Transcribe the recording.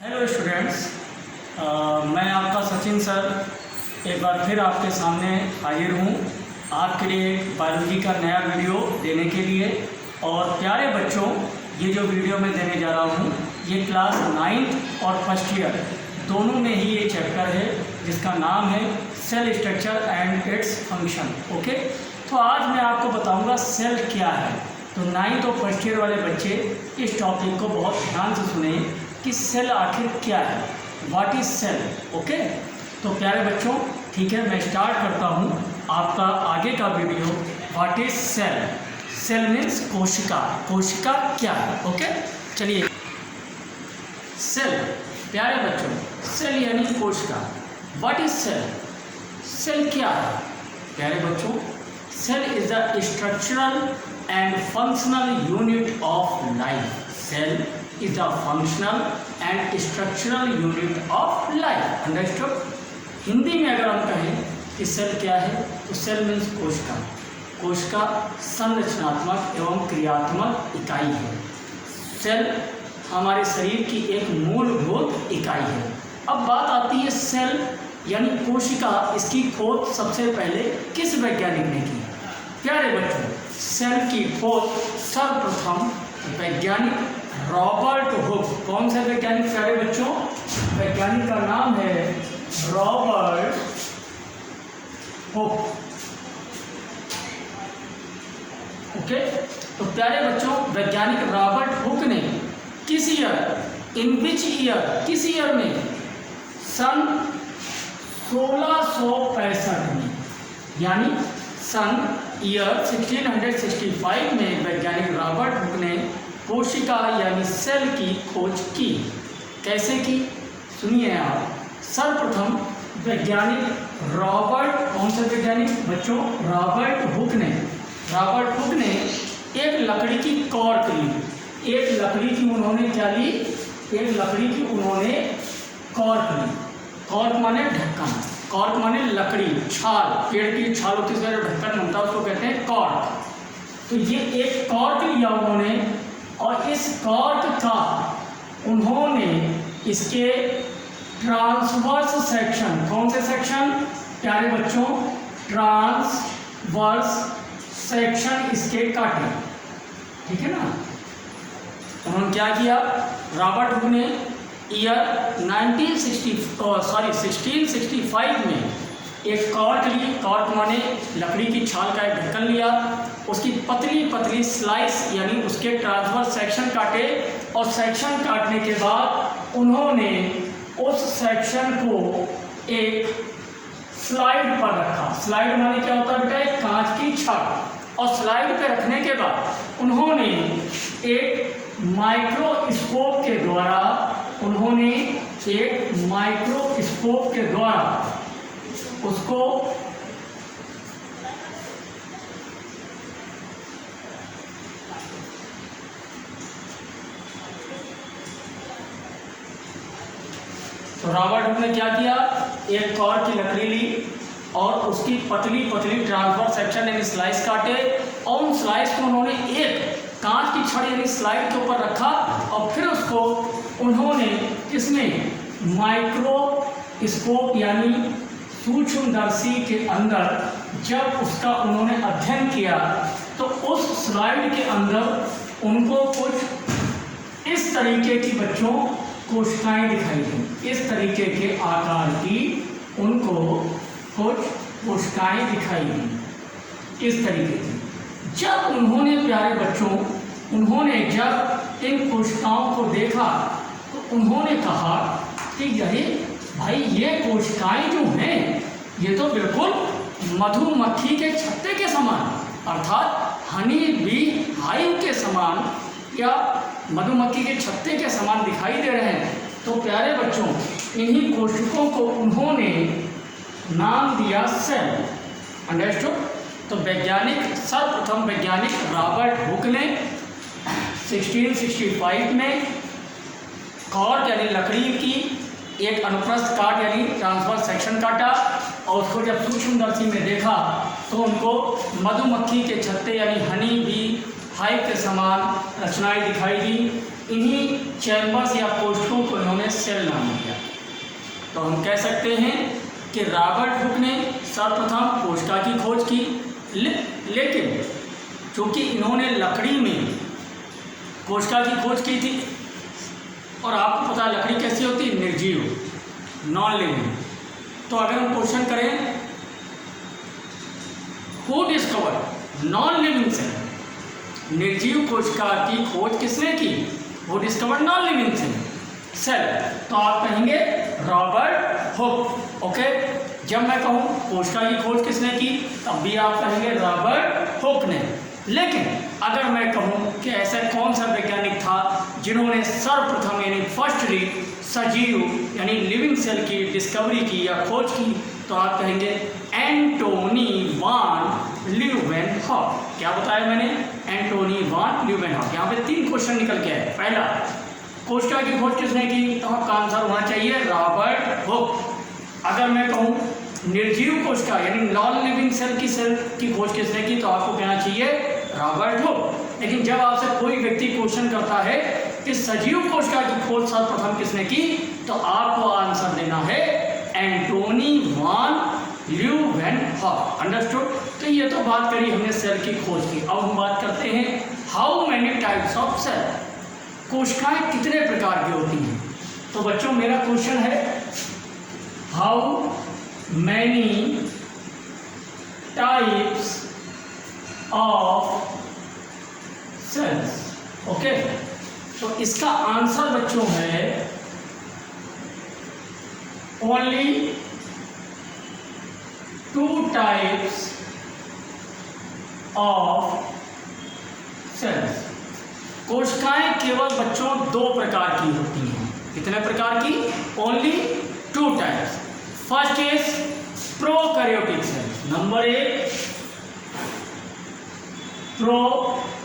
Hello students, मैं आपका Sachin sir एक बार फिर आपके सामने हाजिर हूँ आपके लिए बायोलॉजी का नया वीडियो देने के लिए। और प्यारे बच्चों, ये जो वीडियो मैं देने जा रहा हूँ ये क्लास 9th और फर्स्ट ईयर दोनों में ही ये चैप्टर है जिसका नाम है cell structure and it's function. Okay, तो आज मैं आपको बताऊँगा सेल क्या है। तो 9th और फर्स्ट ईयर वाले बच्चे इस टॉपिक को बहुत ध्यान से सुने कि सेल आखिर क्या है, व्हाट इज सेल। ओके, तो प्यारे बच्चों ठीक है, मैं स्टार्ट करता हूँ आपका आगे का video. What is cell. Cell means कोशिका। कोशिका क्या है। ओके, चलिए। सेल, प्यारे बच्चों, सेल यानी कोशिका। What is cell. सेल क्या है प्यारे बच्चों। Cell is the structural and functional unit of life. Cell is the functional and structural unit of life. Understood? Hindi में अगर हम कहें कि सेल क्या है तो सेल मीन्स कोशिका। कोशिका संरचनात्मक एवं क्रियात्मक इकाई है। सेल हमारे शरीर की एक मूलभूत इकाई है। अब बात आती है सेल यानी कोशिका, इसकी खोज सबसे पहले किस वैज्ञानिक ने की। प्यारे बच्चों, सेल की खोज सर्वप्रथम वैज्ञानिक रॉबर्ट हुक। कौन सा वैज्ञानिक प्यारे बच्चों। वैज्ञानिक का नाम है रॉबर्ट हुक। ओके, तो प्यारे बच्चों वैज्ञानिक रॉबर्ट हुक ने किस ईयर, इन विच ईयर, किस ईयर में, सन 1665 में, यानी सन ईयर 1665 में वैज्ञानिक रॉबर्ट हुक ने कोशिका यानी सेल की खोज की। कैसे की सुनिए आप। सर्वप्रथम वैज्ञानिक रॉबर्ट, कौन से वैज्ञानिक बच्चों, रॉबर्ट हुक ने एक लकड़ी की कॉर्क ली। एक लकड़ी की उन्होंने क्या ली, एक लकड़ी की उन्होंने कॉर्क ली। कॉर्क माने ढक्कन, कॉर्क माने लकड़ी, छाल, पेड़ की छाल होती है, ढक्कन बनता है उसको कहते हैं कॉर्क। तो ये एक कॉर्क लिया उन्होंने और इस कॉर्क का उन्होंने इसके ट्रांसवर्स सेक्शन, कौन से सेक्शन प्यारे बच्चों, ट्रांसवर्स सेक्शन इसके काटे। ठीक है ना। उन्होंने क्या किया, रॉबर्ट हुक ने ईयर 1665 में एक कॉर्क ली। कॉर्क माने लकड़ी की छाल का एक ढक्कन लिया, उसकी पतली पतली स्लाइस यानी उसके ट्रांसवर्स सेक्शन काटे और सेक्शन काटने के बाद उन्होंने उस सेक्शन को एक स्लाइड पर रखा। स्लाइड माने क्या होता है बेटा, एक कांच की छड़। और स्लाइड पे रखने के बाद उन्होंने एक माइक्रोस्कोप के द्वारा, उन्होंने एक माइक्रोस्कोप के द्वारा उसको तो रॉबर्ट हुक ने क्या किया, एक कॉर्क की लकड़ी ली और उसकी पतली पतली ट्रांसवर्स सेक्शन यानी स्लाइस काटे और उन स्लाइस को उन्होंने एक कांच की छड़ यानी स्लाइड के ऊपर रखा और फिर उसको उन्होंने इसमें माइक्रोस्कोप यानी सूक्ष्मदर्शी के अंदर जब उसका उन्होंने अध्ययन किया तो उस स्लाइड के अंदर उनको कुछ इस तरीके की बच्चों कोशिकाएं दिखाई दी। इस तरीके के आकार की उनको कुछ कोशिकाएं दिखाई दी, इस तरीके की। जब उन्होंने प्यारे बच्चों, उन्होंने जब इन कोशिकाओं को देखा तो उन्होंने कहा कि यही भाई ये कोशिकाएं जो हैं ये तो बिल्कुल मधुमक्खी के छत्ते के समान, अर्थात हनी बी हाइव के समान या मधुमक्खी के छत्ते के समान दिखाई दे रहे हैं। तो प्यारे बच्चों इन्हीं कोशिकाओं को उन्होंने नाम दिया सेल। अंडरस्टूड। तो वैज्ञानिक, सर्वप्रथम वैज्ञानिक रॉबर्ट हुक ने 1665 में कॉर्क यानी लकड़ी की एक अनुप्रस्थ काट यानी ट्रांसवर्स सेक्शन काटा और उसको जब सूक्ष्मदर्शी में देखा तो उनको मधुमक्खी के छत्ते यानी हनी बी हाइव के समान रचनाएं दिखाई दी। इन्हीं चैम्बर्स या कोष्ठों को इन्होंने सेल नाम दिया। तो हम कह सकते हैं कि रॉबर्ट हुक ने सर्वप्रथम कोशिका की खोज की, लेकिन चूँकि इन्होंने लकड़ी में कोशिका की खोज की थी, और आपको पता है लकड़ी कैसी होती है, निर्जीव, नॉन लिविंग। तो अगर हम क्वेश्चन करें who discovered non living cell, निर्जीव कोशिका की खोज किसने की, who discovered non living cell, तो आप कहेंगे रॉबर्ट हुक। ओके, जब मैं कहूँ कोशिका की खोज किसने की, तब भी आप कहेंगे रॉबर्ट हुक ने। लेकिन अगर मैं कहूँ कि ऐसा कौन सा वैज्ञानिक था जिन्होंने सर्वप्रथम यानी फर्स्टली सजीव यानी लिविंग सेल की डिस्कवरी की या खोज की, तो आप कहेंगे एंटोनी वान ल्यूवेनहॉक। क्या बताया मैंने, एंटोनी वान ल्यूवेनहॉक। यहाँ पे 3 क्वेश्चन निकल के आए। पहला, कोशिका की खोज किसने की, तो आपका आंसर होना चाहिए रॉबर्ट हुक। अगर मैं कहूँ निर्जीव कोशिका यानी नॉन लिविंग सेल की खोज किसने की, तो आपको कहना चाहिए रॉबर्ट हुक। लेकिन जब आपसे कोई व्यक्ति क्वेश्चन करता है कि सजीव कोशिका की खोज सर्वप्रथम किसने की, तो आपको आंसर देना है एंटोनी वान ल्यूवेनहॉक। अंडरस्टूड। तो ये तो बात करी हमने सेल की खोज की। अब हम बात करते हैं how many types of cell, कोशिकाएं कितने प्रकार की होती हैं। तो बच्चों मेरा क्वेश्चन है how many types of cells. Okay, तो इसका आंसर बच्चों है ओनली 2 टाइप्स ऑफ सेल्स। कोशिकाएं केवल बच्चों 2 प्रकार की होती हैं। कितने प्रकार की, only 2 types. First is prokaryotic cells, number 1 prokaryotic